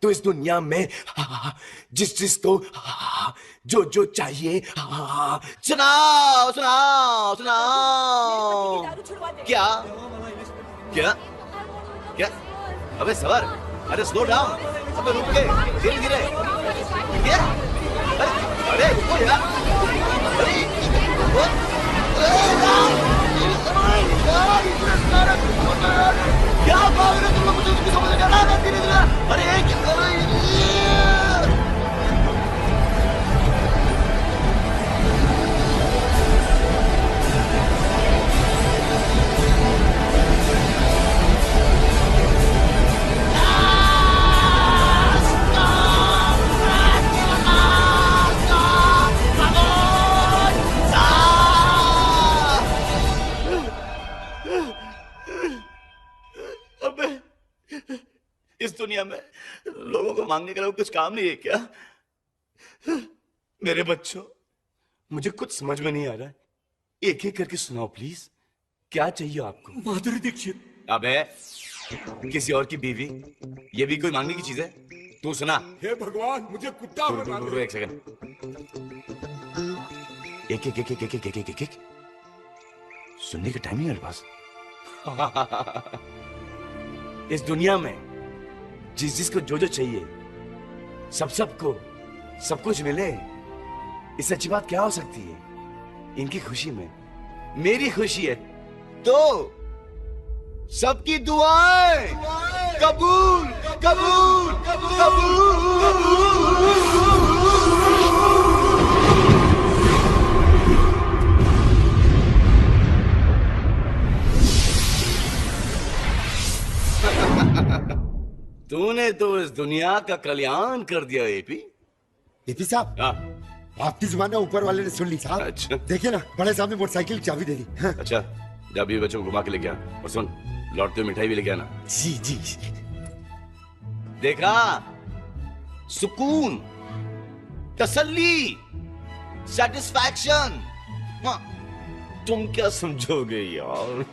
तो इस दुनिया में जिस जिसको जो जो चाहिए सुनाओ सुनाओ सुनाओ। क्या क्या क्या? अबे सवार, अरे स्लो डाउन, अबे रुक के, धीरे धीरे। क्या? अरे रुको यार, अरे क्या भाग रहे तुम लोग? मुझे कुछ समझ नहीं आ रहा। धीरे धीरे। अरे इस दुनिया में लोगों को मांगने के लिए कुछ काम नहीं है क्या? मेरे बच्चों, मुझे कुछ समझ में नहीं आ रहा है। एक एक करके सुनाओ प्लीज, क्या चाहिए आपको? माधुरी दीक्षित। अबे किसी और की बीवी, ये भी कोई मांगने की चीज है? तू सुना। हे भगवान, मुझे कुत्ता बना दे। एक सेकंड। एक एक एक एक एक एक एक एक एक सुनने का टाइम नहीं है मेरे पास। इस दुनिया में जिस जिसको जो जो चाहिए, सबको सब कुछ मिले, इससे अच्छी बात क्या हो सकती है? इनकी खुशी में मेरी खुशी है, तो सबकी दुआएं कबूल कबूल कबूल। तूने तो इस दुनिया का कल्याण कर दिया एपी। एपी साहब, आपकी जुबान ऊपर वाले ने सुन ली साहब। अच्छा। देखिए ना, बड़े साहब ने मोटरसाइकिल की चाबी दे दी। हाँ। अच्छा, जब भी बच्चों को घुमा के लेके आ, और सुन, लौटते हुए मिठाई भी लेके आना। जी जी। देखा, सुकून, तसल्ली, सेटिस्फैक्शन। तुम क्या समझोगे यार?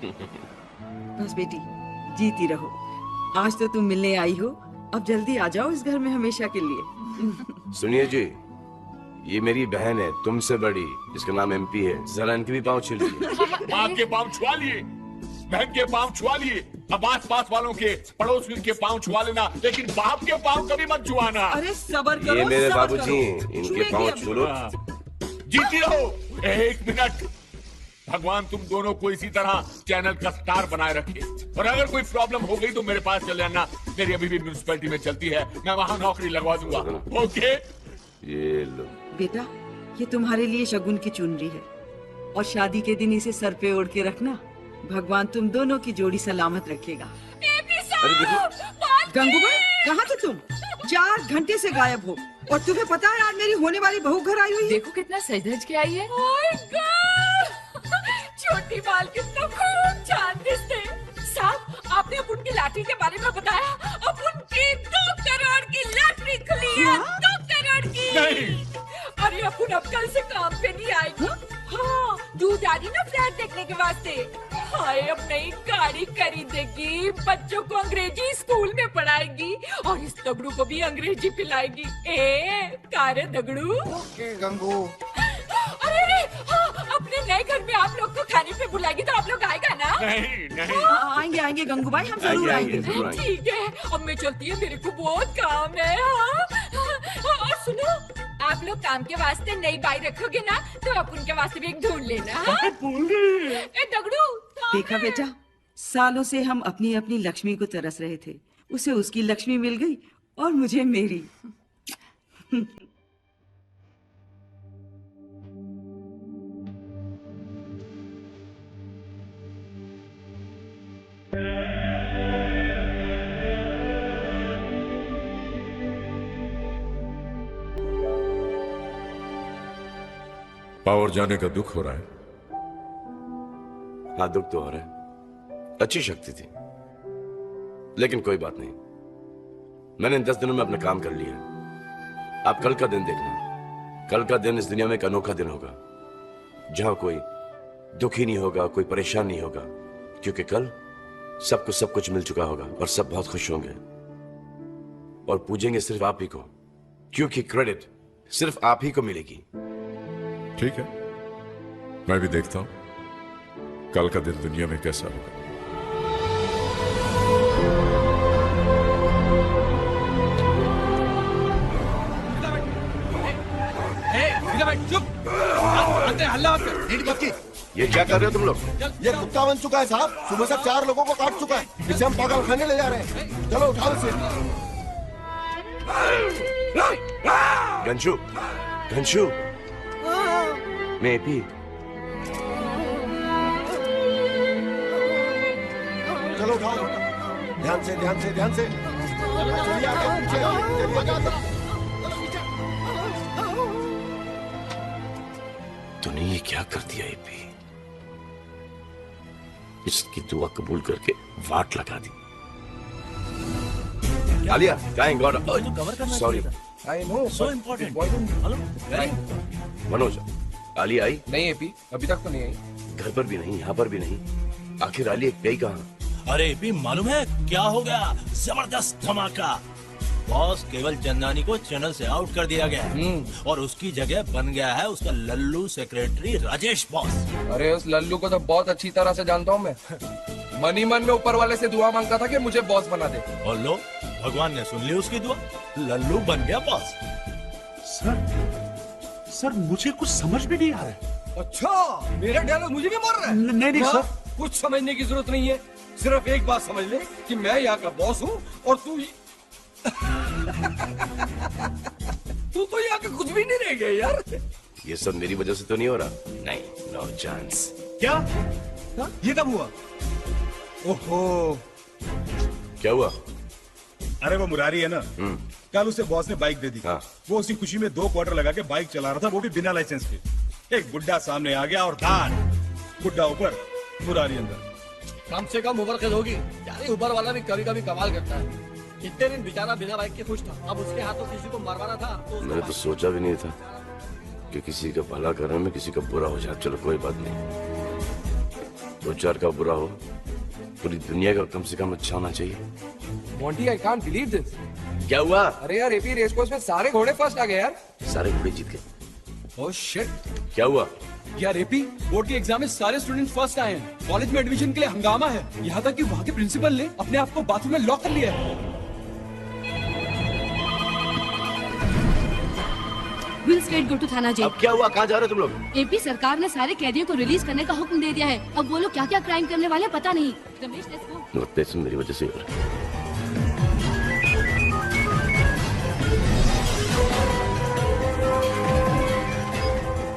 बस बेटी, जीती रहो। आज तो तुम मिलने आई हो, अब जल्दी आ जाओ इस घर में हमेशा के लिए। सुनिए जी, ये मेरी बहन है, तुमसे बड़ी, जिसका नाम एमपी है। जरा इनके भी पाँव छू लीजिए। बाप के पाँव छुआ लिए, बहन के पाँव छुआ लिए, अब आस पास वालों के, पड़ोसियों के पाँव छुआ लेना, लेकिन बाप के पाँव कभी मत छुआना। अरे सबर करो। ये मेरे सबर बाबूजी, करो। इनके पाँव छू लो। जीती रहो। एक मिनट, भगवान तुम दोनों को इसी तरह चैनल का स्टार बनाए रखे। और अगर कोई प्रॉब्लम हो गई तो मेरे पास चले आना, मेरी अभी भी म्यूनिसिपैलिटी में चलती है, मैं वहाँ नौकरी लगवा दूंगा। ओके? ये लो बेटा, ये तुम्हारे लिए शगुन की चुनरी है, और शादी के दिन इसे सर पे ओढ़ के रखना। भगवान तुम दोनों की जोड़ी सलामत रखेगा। गंगूबाई, कहाँ थे तुम? 4 घंटे से गायब हो, और तुम्हें पता है आज मेरी होने वाली बहू घर आई हुई है। देखो कितना सज-धज के आई है। छोटी बाल कितना खूब चांद दिखते। साहब, आपने अब उनकी लॉटरी के बारे में बताया। अब उनकी 2 करोड़ की लॉटरी खुली है। 2 करोड़ की। नहीं। अरे अपुन अब कल से काम पे नहीं आएगी। हाँ, दूध आ रही ना फ्लैट देखने के वास्ते। हाय, अब नई गाड़ी खरीदेगी, बच्चों को अंग्रेजी स्कूल में पढ़ाएगी, और इस दगड़ू को भी अंग्रेजी पिलाएगी। कारे दगड़ू। ओके गंगू। अरे अरे, हाँ, अपने नए घर में आप लोग को खाने पे बुलाएगी तो आप लोग आएगा ना? नहीं नहीं। आएंगे आएंगे गंगूबाई, हम जरूर आएंगे। ठीक है, अब मैं चलती है, मेरे को बहुत काम है। हाँ, और सुनो, आप लोग काम के वास्ते नई बाई रखोगे ना, तो आप उनके वास्ते भी एक ढूंढ लेना। ए दगड़ू, देखा बेटा, सालों से हम अपनी अपनी लक्ष्मी को तरस रहे थे, उसे उसकी लक्ष्मी मिल गई और मुझे मेरी। पावर जाने का दुख हो रहा है। हाँ, दुख तो हो रहा है। अच्छी शक्ति थी, लेकिन कोई बात नहीं, मैंने इन 10 दिनों में अपना काम कर लिया। आप कल का दिन देखना, कल का दिन इस दुनिया में एक अनोखा दिन होगा, जहां कोई दुखी नहीं होगा, कोई परेशान नहीं होगा, क्योंकि कल सबको सब कुछ मिल चुका होगा और सब बहुत खुश होंगे। और पूजेंगे सिर्फ आप ही को, क्योंकि क्रेडिट सिर्फ आप ही को मिलेगी। ठीक है, मैं भी देखता हूं कल का दिन दुनिया में कैसा होगा। चुप, हल्ला मत कर। ये क्या कर रहे हो तुम लोग? ये कुत्ता बन चुका है साहब, सुबह से 4 लोगों को काट चुका है। इसे हम पागल खाने ले जा रहे हैं। चलो उठाओ इसे। घनशू, घनशू, मैं भी। चलो उठाओ, ध्यान से ध्यान से ध्यान से। चलिए आगे, पीछे चलिए आगे। तूने ये क्या कर दिया एपी? इसकी दुआ कबूल करके वाट लगा दी। Alia, thank God. Sorry, I know, so important. Manoj, Alia आई? नहीं एपी, अभी तक तो नहीं आई। घर पर भी नहीं, यहाँ पर भी नहीं। आखिर आलिया गई कहाँ? अरे भी मालूम है क्या हो गया? जबरदस्त धमाका। बॉस केवल चंदानी को चैनल से आउट कर दिया गया है और उसकी जगह बन गया है उसका लल्लू सेक्रेटरी राजेश बॉस। अरे उस लल्लू को तो बहुत अच्छी तरह से जानता हूँ मैं। मन ही मन में ऊपर वाले से दुआ मांगता था कि मुझे बॉस बना दे। और लो, भगवान ने सुन ली उसकी दुआ, लल्लू बन गया बॉस। सर मुझे कुछ समझ में नहीं आ रहा है। अच्छा, मेरा डायलॉग मुझे भी मार रहा है? नहीं हाँ, सर, कुछ समझने की जरूरत नहीं है। सिर्फ एक बात समझ ले कि मैं यहाँ का बॉस हूँ और तू तू तो यहाँ का कुछ भी नहीं रह गया यार। ये सब मेरी वजह से तो नहीं हो रहा। नहीं, नो चांस। क्या? ये कब हुआ? ओहो, क्या हुआ? अरे वो मुरारी है ना, कल उसे बॉस ने बाइक दे दी। हाँ। वो उसी खुशी में 2 क्वार्टर लगा के बाइक चला रहा था, वो भी बिना लाइसेंस के। एक बुड्ढा सामने आ गया और धार, बुड्ढा ऊपर, मुरारी अंदर। कम से कम उबर के होगी यार। उबर वाला भी कभी कभी कमाल करता है। कितने दिन बेचारा बिना बाइक के खुश था, अब उसके हाथों किसी को मरवाना था तो मैंने तो सोचा भी नहीं था कि किसी का भला करने में किसी का बुरा हो जाए। चलो कोई बात नहीं, 2-4 का बुरा हो, पूरी दुनिया का कम से कम अच्छा होना चाहिए। Monty, I can't believe this. क्या हुआ? अरे यार, एपी रेस कोर्स में सारे घोड़े फर्स्ट आ गए यार। सारे घोड़े जीत गए। Oh shit. क्या हुआ? यार एपी, बोर्ड के एग्जाम में सारे स्टूडेंट्स फर्स्ट आए हैं। कॉलेज में एडमिशन के लिए हंगामा है। यहाँ तक कि वहाँ के प्रिंसिपल ने अपने आप को बाथरूम में लॉक कर लिया है। विल स्ट्रेट गो टू थाना जेल। अब क्या हुआ? कहाँ जा रहे हो तुम लोग? एपी सरकार ने सारे कैदियों को रिलीज करने का हुक्म दे दिया है। अब वो लोग क्या क्या क्राइम करने वाले हैं पता नहीं। Ramesh, let's go. लगता है सब मेरी वजह से हो रहा है।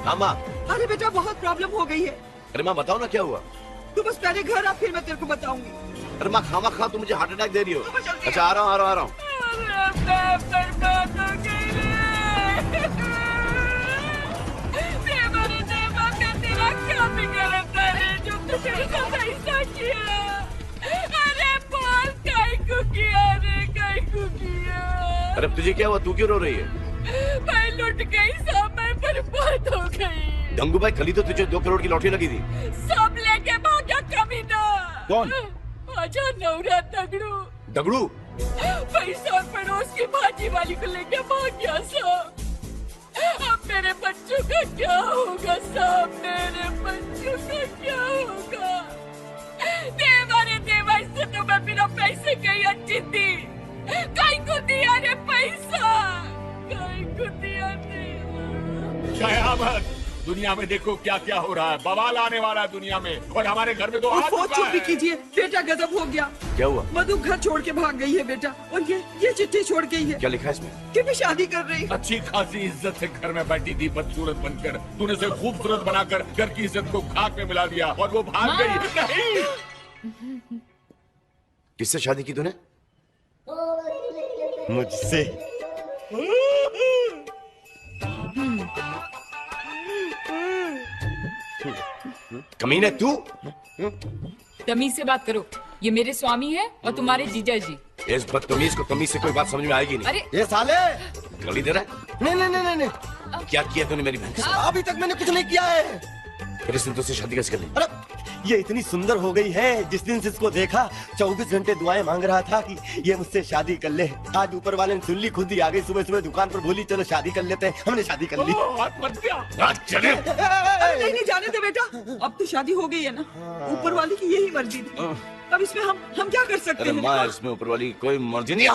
हाँ माँ। अरे बेटा, बहुत प्रॉब्लम हो गई है। अरे माँ बताओ ना क्या हुआ? तू बस पहले घर आ, फिर मैं तेरे को बताऊंगी। अरे माँ, खामा खा तुम मुझे हार्ट अटैक दे रही हो। अच्छा आ रहा हूँ, आ रहा हूँ। अरे तुझे क्या हुआ? तू क्यों रो रही है? मैं लुट गई, सब मैं बर्बाद हो गई। गंगू भाई, कल ही तो तुझे 2 करोड़ की लॉटरी लगी थी। सब लेके भागा कमीना। कौन? आजा नौरा दगड़ू। दगड़ू? पैसा और पड़ोस की भाजी वाली को लेके भाग गया सब। अब मेरे बच्चों का क्या होगा सब? मेरे बच्चों का क्या होगा? देवा रे देवा, इससे तो मैं बिना पैसे गई अच्छी थी। कहीं को दिया रे पैसा, कहीं को दिया नहीं। कयामत! दुनिया में देखो क्या क्या हो रहा है। बवाल आने वाला है दुनिया में, और हमारे घर में तो आ चुका चुप भी है। कीजिए बेटा, गजब हो गया। क्या हुआ? मधु घर छोड़ के भाग गई है बेटा, और ये चिट्ठी छोड़ गई है क्या लिखा है इसमें? कि मैं शादी कर रही हूँ। अच्छी खासी इज्जत से घर में बैठी थी, बदसूरत बनकर तूने उसे खूबसूरत बनाकर घर की इज्जत को खाक में मिला दिया और वो भाग गई। नहीं, किससे शादी की तूने? मुझसे। कमीने तू? तमीज से बात करो, ये मेरे स्वामी है और तुम्हारे जीजा जी। इस बदतमीज को तमीज से कोई बात समझ में आएगी नहीं। अरे ये साले, गाली दे रहा है? नहीं नहीं नहीं नहीं, क्या किया तूने मेरी बहन के साथ? अभी तक मैंने कुछ नहीं किया है। फिर इसने तुझसे शादी कैसे कर ली? अरे ये इतनी सुंदर हो गई है, जिस दिन से इसको देखा 24 घंटे दुआएं मांग रहा था कि ये मुझसे शादी कर ले। आज ऊपर वाले ने सुन ली, खुद ही आ गई सुबह सुबह दुकान पर, बोली चलो शादी कर लेते हैं। हमने शादी कर ली। चले नहीं नहीं, जाने दे बेटा, अब तो शादी हो गई है ना, ऊपर वाली की यही मर्जी थी। अब इसमें हम क्या कर सकते अरे हैं? माँ, इसमें ऊपर वाली की कोई मर्जी नहीं।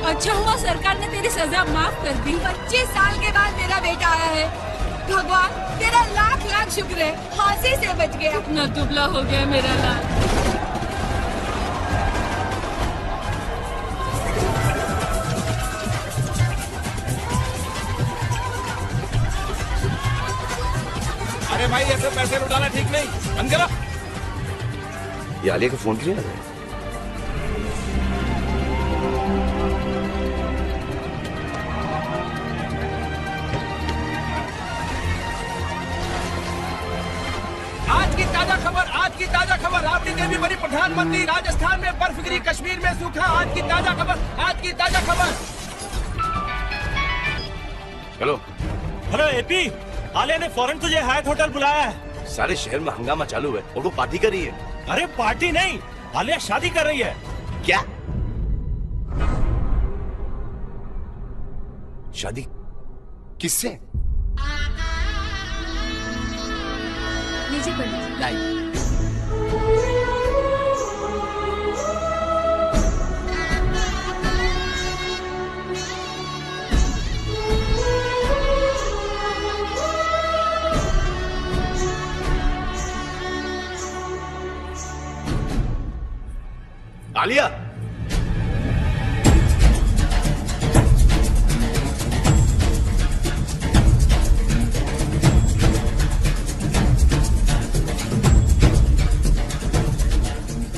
अच्छा हुआ सरकार ने तेरी सजा माफ कर दी। 25 साल के बाद मेरा बेटा आया है। भगवान तेरा लाख लाख शुक्र है, फांसी से बच गया। इतना दुबला हो गया मेरा लाल। अरे भाई ऐसे पैसे लुटाना ठीक नहीं, बंद करो। ये आलिया का फोन क्यों नहीं आ रहा है? आज की ताजा खबर, राबड़ी देवी बनी प्रधानमंत्री, राजस्थान में बर्फ गिरी, कश्मीर में सूखा। आज की ताजा खबर। हेलो, हेलो एपी, आलिया ने फौरन तुझे हायत होटल बुलाया है। सारे शहर में हंगामा चालू है और वो पार्टी कर रही है। अरे पार्टी नहीं, आलिया शादी कर रही है। क्या? शादी किससे? लीजिए पढ़ लीजिए। लाई। आलिया,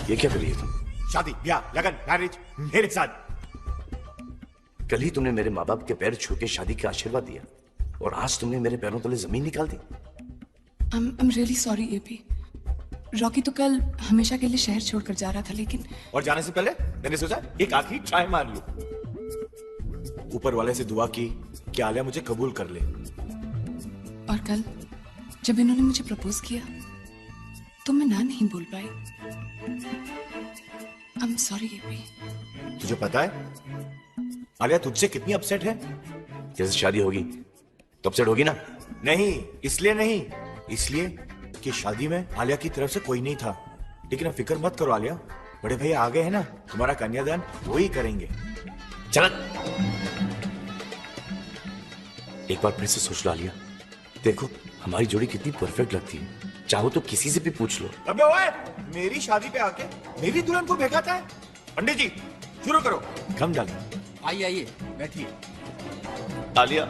ये क्या कर रही है तुम? शादी, ब्याह, लगन, मैरिज मेरे साथ। कल ही तुमने मेरे माँ बाप के पैर छू के शादी का आशीर्वाद दिया और आज तुमने मेरे पैरों तले जमीन निकाल दी। I'm really sorry AP. Rocky तो कल हमेशा के लिए शहर छोड़कर जा रहा था, लेकिन और जाने से पहले मैंने सोचा एक आखिरी ट्राई मार लूं। ऊपर वाले से दुआ की कि आलिया मुझे कबूल कर ले। और कल जब इन्होंने मुझे प्रपोज किया तो मैं ना नहीं बोल पाई। I'm sorry AP. तुझे पता है आलिया तुझसे कितनी अपसेट है? जैसे शादी होगी तो अपसेट होगी ना? नहीं, इसलिए नहीं, इसलिए कि शादी में आलिया की तरफ से कोई नहीं था। लेकिन अब फिक्र मत करो आलिया, बड़े भैया आ गए हैं ना, तुम्हारा कन्यादान वो ही करेंगे। चल, एक बार फिर से सोच लो आलिया, देखो हमारी जोड़ी कितनी परफेक्ट लगती है। चाहो तो किसी से भी पूछ लो। अबे ओए, मेरी शादी पे आके मेरी दुल्हन को बहकाता है। पंडित जी शुरू करो। कम डाल। आइए बैठिए। आलिया,